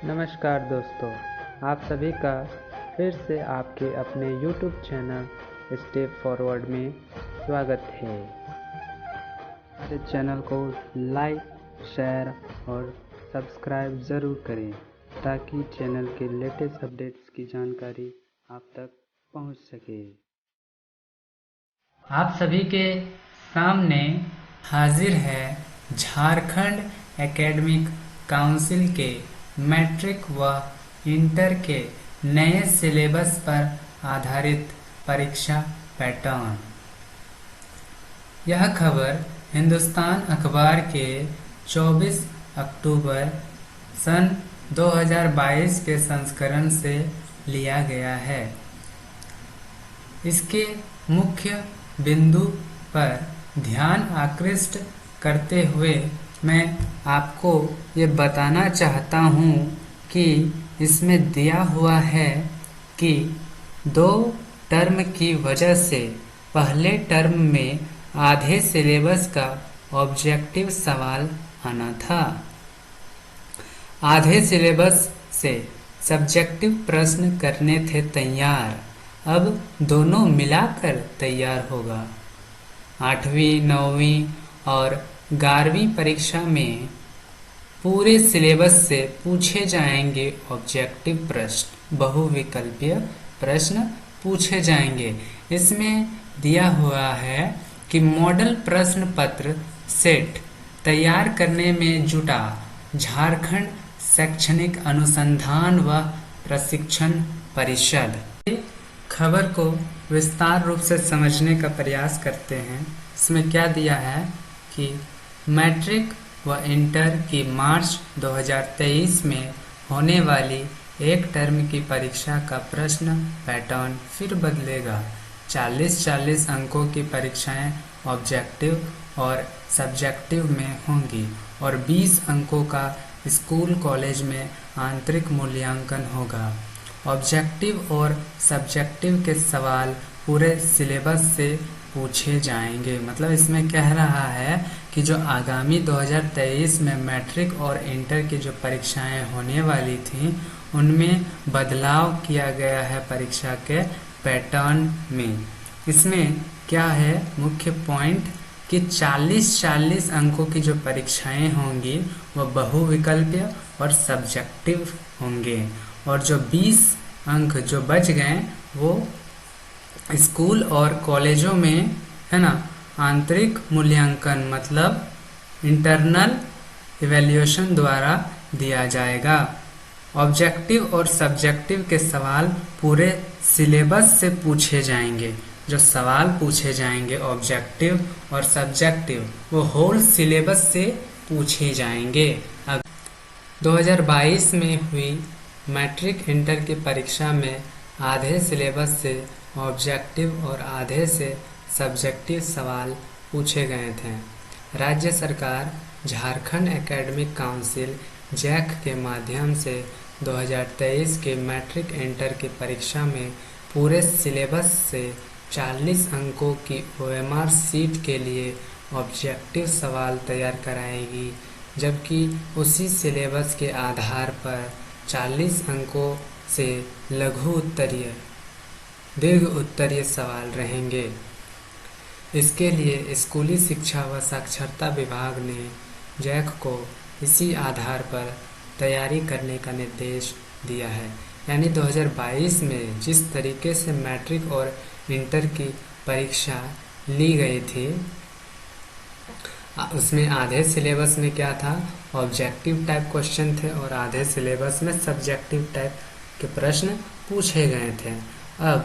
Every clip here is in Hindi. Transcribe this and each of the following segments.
नमस्कार दोस्तों, आप सभी का फिर से आपके अपने YouTube चैनल स्टेप फॉरवर्ड में स्वागत है। हमारे चैनल को लाइक, शेयर और सब्सक्राइब ज़रूर करें ताकि चैनल के लेटेस्ट अपडेट्स की जानकारी आप तक पहुंच सके। आप सभी के सामने हाजिर है झारखंड एकेडमिक काउंसिल के मैट्रिक व इंटर के नए सिलेबस पर आधारित परीक्षा पैटर्न। यह खबर हिंदुस्तान अखबार के 24 अक्टूबर सन 2022 के संस्करण से लिया गया है। इसके मुख्य बिंदु पर ध्यान आकृष्ट करते हुए मैं आपको ये बताना चाहता हूँ कि इसमें दिया हुआ है कि 2 टर्म की वजह से पहले टर्म में आधे सिलेबस का ऑब्जेक्टिव सवाल आना था। आधे सिलेबस से सब्जेक्टिव प्रश्न करने थे तैयार, अब दोनों मिलाकर तैयार होगा। 8वीं, 9वीं और 11वीं परीक्षा में पूरे सिलेबस से पूछे जाएंगे ऑब्जेक्टिव प्रश्न, बहुविकल्पीय प्रश्न पूछे जाएंगे। इसमें दिया हुआ है कि मॉडल प्रश्न पत्र सेट तैयार करने में जुटा झारखंड शैक्षणिक अनुसंधान व प्रशिक्षण परिषद। खबर को विस्तार रूप से समझने का प्रयास करते हैं। इसमें क्या दिया है कि मैट्रिक व इंटर की मार्च 2023 में होने वाली एक टर्म की परीक्षा का प्रश्न पैटर्न फिर बदलेगा। 40-40 अंकों की परीक्षाएं ऑब्जेक्टिव और सब्जेक्टिव में होंगी और 20 अंकों का स्कूल कॉलेज में आंतरिक मूल्यांकन होगा। ऑब्जेक्टिव और सब्जेक्टिव के सवाल पूरे सिलेबस से पूछे जाएंगे। मतलब इसमें कह रहा है कि जो आगामी 2023 में मैट्रिक और इंटर की जो परीक्षाएं होने वाली थी उनमें बदलाव किया गया है परीक्षा के पैटर्न में। इसमें क्या है मुख्य पॉइंट कि 40-40 अंकों की जो परीक्षाएं होंगी वह बहुविकल्पीय और सब्जेक्टिव होंगे और जो 20 अंक जो बच गए वो स्कूल और कॉलेजों में है ना आंतरिक मूल्यांकन मतलब इंटरनल इवैल्यूएशन द्वारा दिया जाएगा। ऑब्जेक्टिव और सब्जेक्टिव के सवाल पूरे सिलेबस से पूछे जाएंगे। जो सवाल पूछे जाएंगे ऑब्जेक्टिव और सब्जेक्टिव वो होल सिलेबस से पूछे जाएंगे। अब 2022 में हुई मैट्रिक इंटर की परीक्षा में आधे सिलेबस से ऑब्जेक्टिव और आधे से सब्जेक्टिव सवाल पूछे गए थे। राज्य सरकार झारखंड एकेडमिक काउंसिल जैक के माध्यम से 2023 के मैट्रिक इंटर की परीक्षा में पूरे सिलेबस से 40 अंकों की OMR सीट के लिए ऑब्जेक्टिव सवाल तैयार कराएगी, जबकि उसी सिलेबस के आधार पर 40 अंकों से लघु उत्तरीय, दीर्घ उत्तरीय सवाल रहेंगे। इसके लिए स्कूली शिक्षा व साक्षरता विभाग ने जैक को इसी आधार पर तैयारी करने का निर्देश दिया है। यानी 2022 में जिस तरीके से मैट्रिक और इंटर की परीक्षा ली गई थी उसमें आधे सिलेबस में क्या था ऑब्जेक्टिव टाइप क्वेश्चन थे और आधे सिलेबस में सब्जेक्टिव टाइप के प्रश्न पूछे गए थे। अब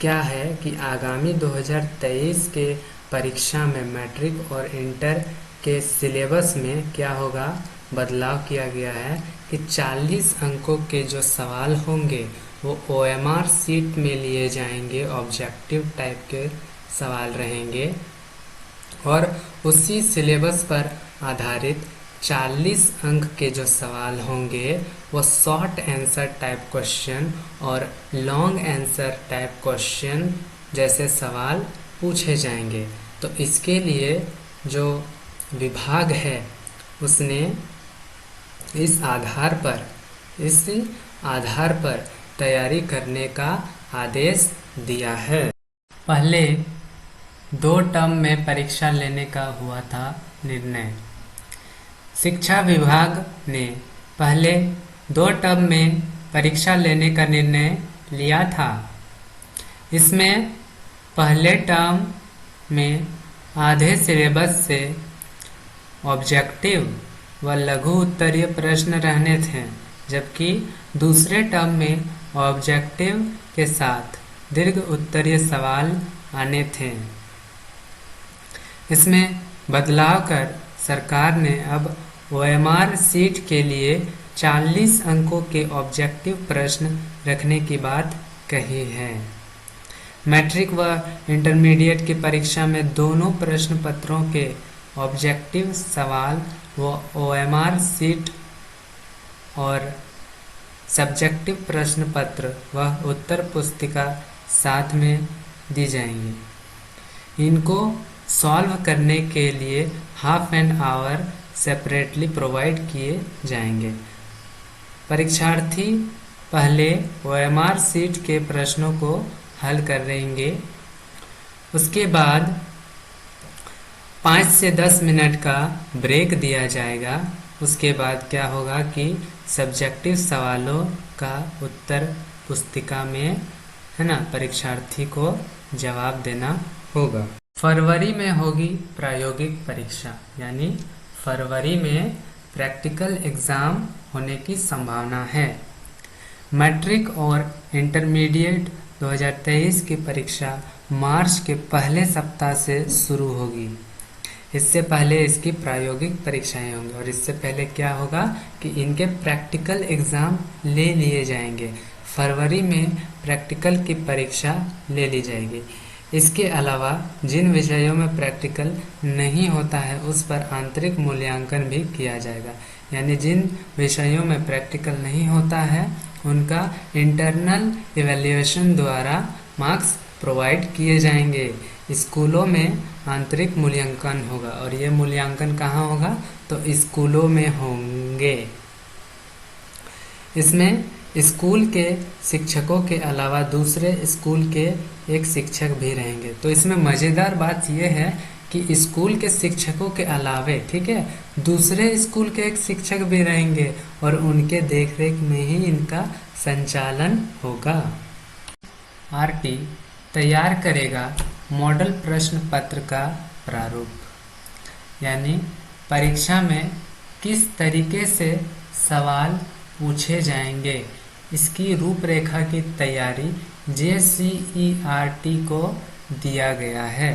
क्या है कि आगामी 2023 के परीक्षा में मैट्रिक और इंटर के सिलेबस में क्या होगा बदलाव किया गया है कि 40 अंकों के जो सवाल होंगे वो OMR सीट में लिए जाएंगे, ऑब्जेक्टिव टाइप के सवाल रहेंगे और उसी सिलेबस पर आधारित 40 अंक के जो सवाल होंगे वो शॉर्ट आंसर टाइप क्वेश्चन और लॉन्ग आंसर टाइप क्वेश्चन जैसे सवाल पूछे जाएंगे। तो इसके लिए जो विभाग है उसने इस आधार पर इस आधार पर तैयारी करने का आदेश दिया है। पहले 2 टर्म में परीक्षा लेने का हुआ था निर्णय। शिक्षा विभाग ने पहले 2 टर्म में परीक्षा लेने का निर्णय लिया था। इसमें पहले टर्म में आधे सिलेबस से ऑब्जेक्टिव व लघु उत्तरीय प्रश्न रहने थे, जबकि दूसरे टर्म में ऑब्जेक्टिव के साथ दीर्घ उत्तरीय सवाल आने थे। इसमें बदलाव कर सरकार ने अब OMR सीट के लिए 40 अंकों के ऑब्जेक्टिव प्रश्न रखने की बात कही है। मैट्रिक व इंटरमीडिएट की परीक्षा में दोनों प्रश्न पत्रों के ऑब्जेक्टिव सवाल व OMR सीट और सब्जेक्टिव प्रश्न पत्र व उत्तर पुस्तिका साथ में दी जाएंगी। इनको सॉल्व करने के लिए half an hour separately provide किए जाएंगे। परीक्षार्थी पहले OMR सीट के प्रश्नों को हल करेंगे। उसके बाद 5 से 10 मिनट का ब्रेक दिया जाएगा। उसके बाद क्या होगा कि सब्जेक्टिव सवालों का उत्तर पुस्तिका में है ना परीक्षार्थी को जवाब देना होगा। फरवरी में होगी प्रायोगिक परीक्षा, यानी फरवरी में प्रैक्टिकल एग्जाम होने की संभावना है। मैट्रिक और इंटरमीडिएट 2023 की परीक्षा मार्च के पहले सप्ताह से शुरू होगी। इससे पहले इसकी प्रायोगिक परीक्षाएं होंगी और इससे पहले क्या होगा कि इनके प्रैक्टिकल एग्जाम ले लिए जाएंगे। फरवरी में प्रैक्टिकल की परीक्षा ले ली जाएगी। इसके अलावा जिन विषयों में प्रैक्टिकल नहीं होता है उस पर आंतरिक मूल्यांकन भी किया जाएगा, यानी जिन विषयों में प्रैक्टिकल नहीं होता है उनका इंटरनल इवैल्यूएशन द्वारा मार्क्स प्रोवाइड किए जाएंगे। स्कूलों में आंतरिक मूल्यांकन होगा और ये मूल्यांकन कहाँ होगा तो स्कूलों में होंगे। इसमें स्कूल के शिक्षकों के अलावा दूसरे स्कूल के एक शिक्षक भी रहेंगे। तो इसमें मज़ेदार बात यह है कि स्कूल के शिक्षकों के अलावे ठीक है दूसरे स्कूल के एक शिक्षक भी रहेंगे और उनके देखरेख में ही इनका संचालन होगा। RT तैयार करेगा मॉडल प्रश्न पत्र का प्रारूप, यानी परीक्षा में किस तरीके से सवाल पूछे जाएंगे इसकी रूपरेखा की तैयारी JCERT को दिया गया है।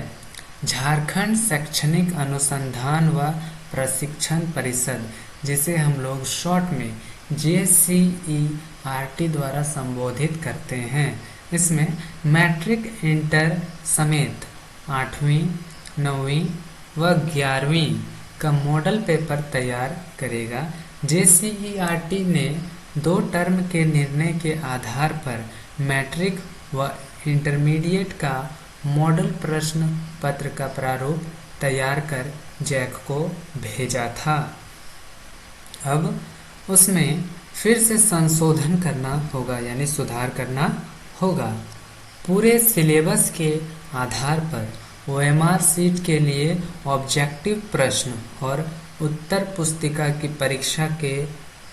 झारखंड शैक्षणिक अनुसंधान व प्रशिक्षण परिषद, जिसे हम लोग शॉर्ट में JCERT द्वारा संबोधित करते हैं, इसमें मैट्रिक इंटर समेत 8वीं 9वीं व 11वीं का मॉडल पेपर तैयार करेगा। JCERT ने 2 टर्म के निर्णय के आधार पर मैट्रिक व इंटरमीडिएट का मॉडल प्रश्न पत्र का प्रारूप तैयार कर जैक को भेजा था। अब उसमें फिर से संशोधन करना होगा, यानी सुधार करना होगा। पूरे सिलेबस के आधार पर OMR सीट के लिए ऑब्जेक्टिव प्रश्न और उत्तर पुस्तिका की परीक्षा के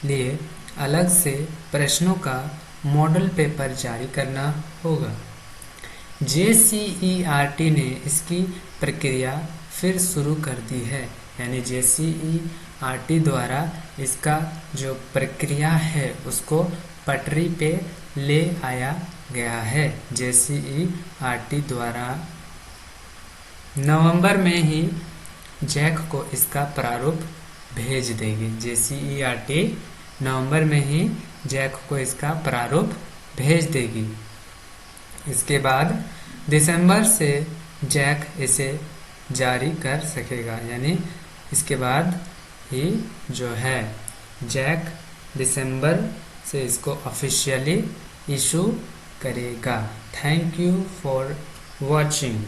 लिए अलग से प्रश्नों का मॉडल पेपर जारी करना होगा। JCERT ने इसकी प्रक्रिया फिर शुरू कर दी है, यानी JCERT द्वारा इसका जो प्रक्रिया है उसको पटरी पे ले आया गया है। JCERT द्वारा नवंबर में ही जैक को इसका प्रारूप भेज देगी। JCERT नवंबर में ही जैक को इसका प्रारूप भेज देगी। इसके बाद दिसंबर से जैक इसे जारी कर सकेगा, यानी इसके बाद ही जो है जैक दिसंबर से इसको ऑफिशियली इशू करेगा। Thank you for watching.